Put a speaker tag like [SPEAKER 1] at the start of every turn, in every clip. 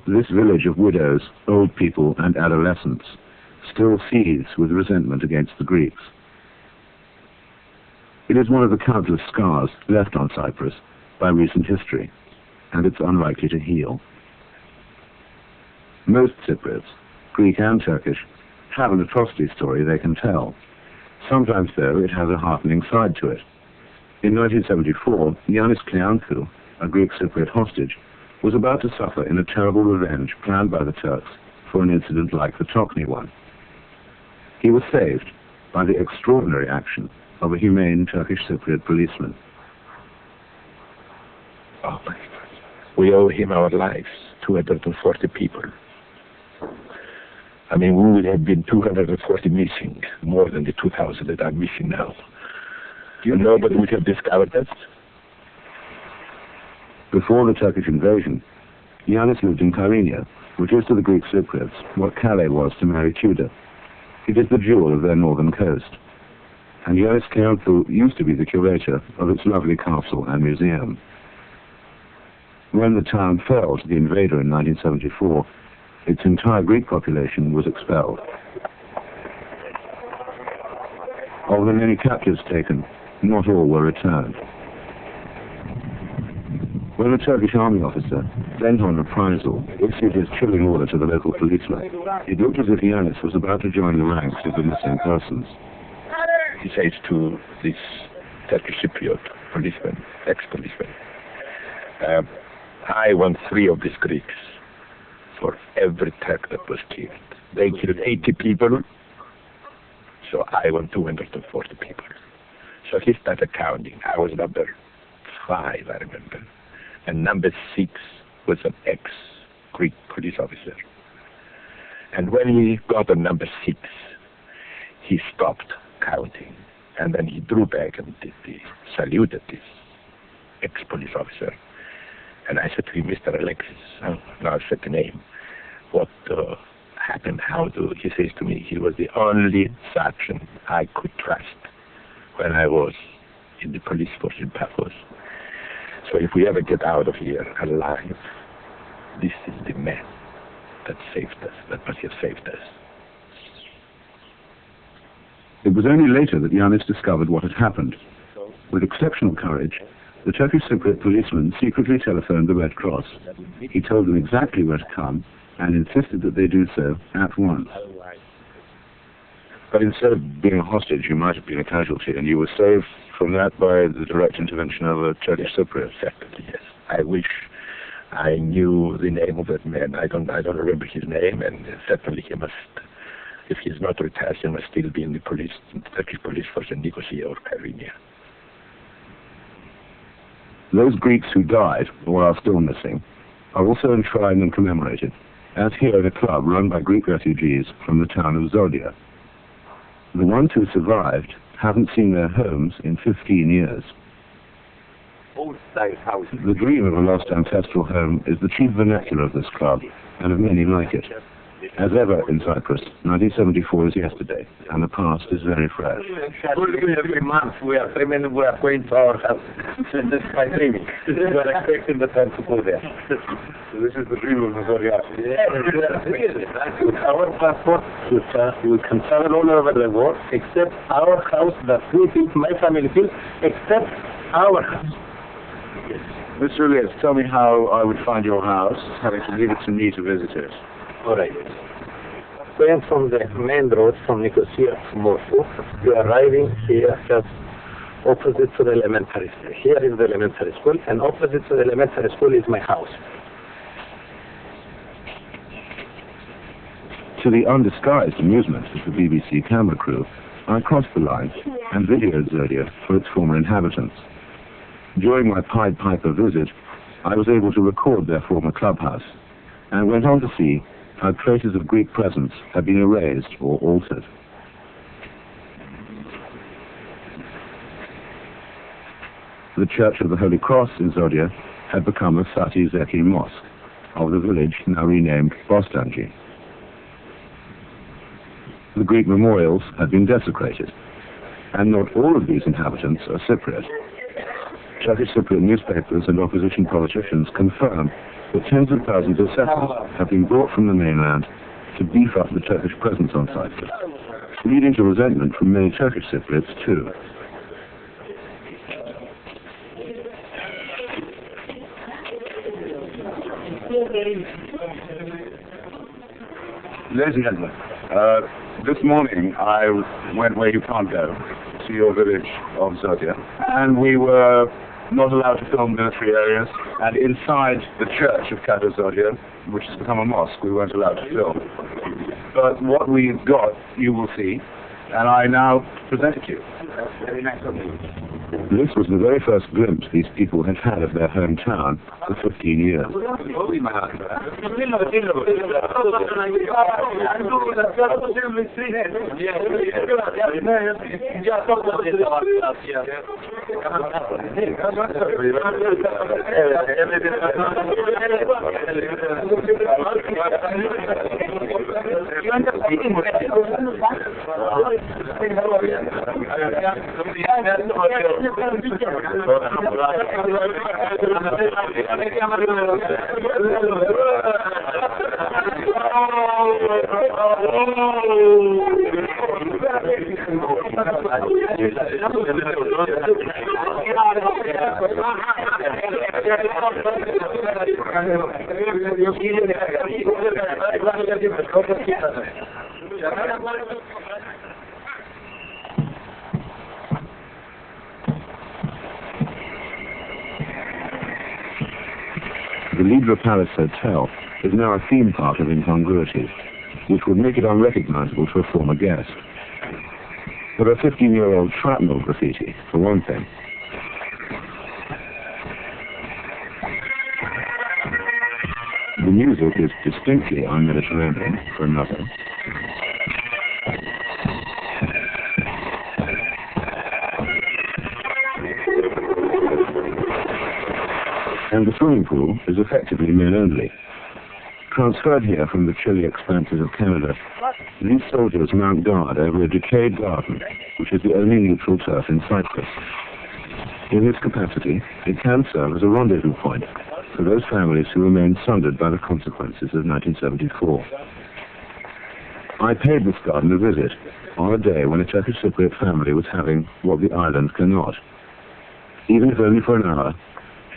[SPEAKER 1] This village of widows, old people, and adolescents still seethes with resentment against the Greeks. It is one of the countless scars left on Cyprus by recent history, and it's unlikely to heal. Most Cypriots, Greek and Turkish, have an atrocity story they can tell. Sometimes, though, it has a heartening side to it. In 1974, Yanis Kleanthou, a Greek Cypriot hostage, was about to suffer in a terrible revenge planned by the Turks for an incident like the Tokni one. He was saved by the extraordinary action of a humane Turkish Cypriot policeman.
[SPEAKER 2] Oh my God. We owe him our lives, 240 people. I mean, we would have been 240 missing, more than the 2,000 that are missing now. Nobody would have discovered us.
[SPEAKER 1] Before the Turkish invasion, Yanis lived in Kyrenia, which is to the Greek Cypriots what Calais was to Mary Tudor. It is the jewel of their northern coast. And Yanis Kleanthou used to be the curator of its lovely castle and museum. When the town fell to the invader in 1974, its entire Greek population was expelled. Of the many captives taken, not all were returned. When a Turkish army officer, bent on reprisal, issued his chilling order to the local policeman, it looked as if Yanis was about to join the ranks of the missing persons.
[SPEAKER 2] He says to this Turkish Cypriot policeman, ex-policeman, I want 3 of these Greeks for every Turk that was killed. They killed 80 people, so I want 240 people. So he started counting. I was number 5, I remember. And number 6 was an ex-Greek police officer. And when he got on number 6, he stopped counting. And then he drew back and saluted this ex-police officer. And I said to him, Mr. Alexis, now I said the name, what happened, he says to me, he was the only sergeant I could trust when I was in the police force in Paphos. So if we ever get out of here alive, this is the man that saved us, that must have saved us.
[SPEAKER 1] It was only later that Yanis discovered what had happened. With exceptional courage, the Turkish Cypriot policeman secretly telephoned the Red Cross. He told them exactly where to come and insisted that they do so at once. But instead of being a hostage, you might have been a casualty, and you were saved from that by the direct intervention of a Turkish Cypriot.
[SPEAKER 2] Exactly, yes. I wish I knew the name of that man. I don't remember his name, and certainly he must, if he's not retired, he must still be in the Turkish police force in Nicosia or Kyrenia.
[SPEAKER 1] Those Greeks who died, or are still missing, are also enshrined and commemorated, as here in a club run by Greek refugees from the town of Zodia. The ones who survived haven't seen their homes in 15 years. The dream of a lost ancestral home is the chief vernacular of this club, and of many like it. As ever in Cyprus, 1974 is yesterday, and the past is very fresh.
[SPEAKER 3] Every month we are going to our house. That's my dreaming. We are expecting the time to go there.
[SPEAKER 1] So this is the dream of the Zodia.
[SPEAKER 3] With our passport, we can travel all over the world, except our house that we built, my family built, except our house.
[SPEAKER 1] Yes. Mr. Elias, tell me how I would find your house, having to leave it to me to visit it.
[SPEAKER 3] All right. Going from the main road from Nicosia to Moscow, you are arriving here just opposite to the elementary school. Here is the elementary school, and opposite to the elementary school is my house.
[SPEAKER 1] To the undisguised amusement of the BBC camera crew, I crossed the line and videoed Zodia for its former inhabitants. During my Pied Piper visit, I was able to record their former clubhouse, and went on to see how traces of Greek presence had been erased or altered. The Church of the Holy Cross in Zodia had become a Sati Zeki mosque of the village now renamed Bostanji. The Greek memorials had been desecrated, and not all of these inhabitants are Cypriot. Turkish Cypriot newspapers and opposition politicians confirm but tens of thousands of settlers have been brought from the mainland to beef up the Turkish presence on Cyprus, leading to resentment from many Turkish Cypriots too.
[SPEAKER 4] Ladies and gentlemen, this morning I went where you can't go, to your village of Zodia, and we were not allowed to film military areas, and inside the church of Kato Zodia, which has become a mosque, we weren't allowed to film. But what we've got, you will see, and I now present it to you. Very nice of you.
[SPEAKER 1] This was the very first glimpse these people had had of their hometown for 15 years. The Lidra Palace Hotel is now a theme park of incongruities, which would make it unrecognizable to a former guest. There are 15-year-old shrapnel graffiti, for one thing. The music is distinctly un-Mediterranean, for another. And the swimming pool is effectively men-only. Transferred here from the chilly expanses of Canada, these soldiers mount guard over a decayed garden, which is the only neutral turf in Cyprus. In this capacity, it can serve as a rendezvous point for those families who remain sundered by the consequences of 1974. I paid this garden a visit on a day when a Turkish Cypriot family was having what the island cannot. Even if only for an hour,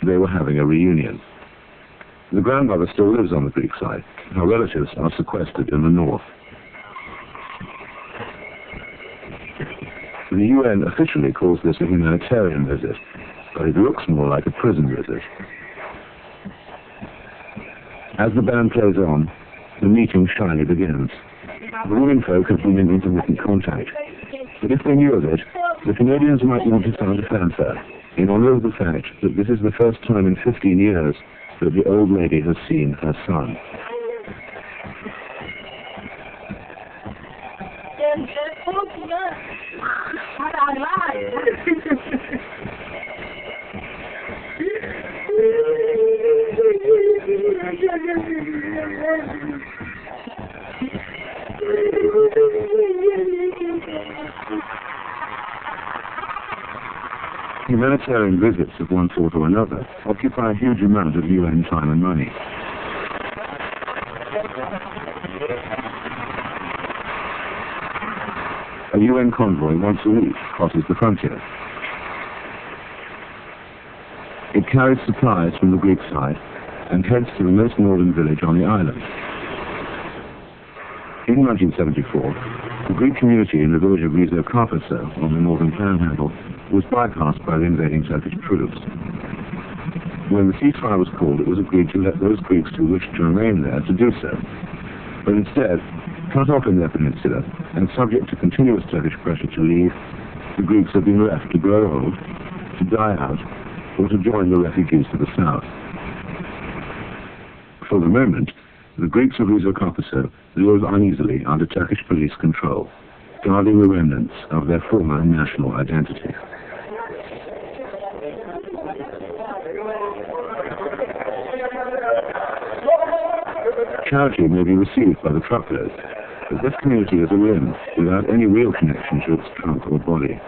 [SPEAKER 1] they were having a reunion. The grandmother still lives on the Greek side. Her relatives are sequestered in the north. The UN officially calls this a humanitarian visit, but it looks more like a prison visit. As the band plays on, the meeting shyly begins. The womenfolk have been in intermittent contact, but if they knew of it, the Canadians might want to sound a fanfare in honor of the fact that this is the first time in 15 years that the old lady has seen her son. Humanitarian visits of one sort or another occupy a huge amount of UN time and money. A UN convoy once a week crosses the frontier. It carries supplies from the Greek side and heads to the most northern village on the island. In 1974, the Greek community in the village of Rizzocarpasso on the northern panhandle was bypassed by the invading Turkish troops. When the ceasefire was called, it was agreed to let those Greeks who wished to remain there to do so. But instead, cut off in their peninsula, and subject to continuous Turkish pressure to leave, the Greeks have been left to grow old, to die out, or to join the refugees to the south. For the moment, the Greeks of Rizzocarpasso live uneasily under Turkish police control, guarding the remnants of their former national identity. Charity may be received by the truckload, but this community is a limb without any real connection to its trunk or body.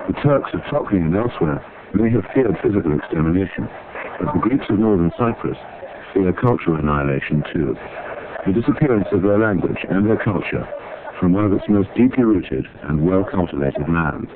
[SPEAKER 1] The Turks of Tokyo and elsewhere may have feared physical extermination, but the Greeks of northern Cyprus fear cultural annihilation too. The disappearance of their language and their culture from one of its most deeply rooted and well-cultivated lands.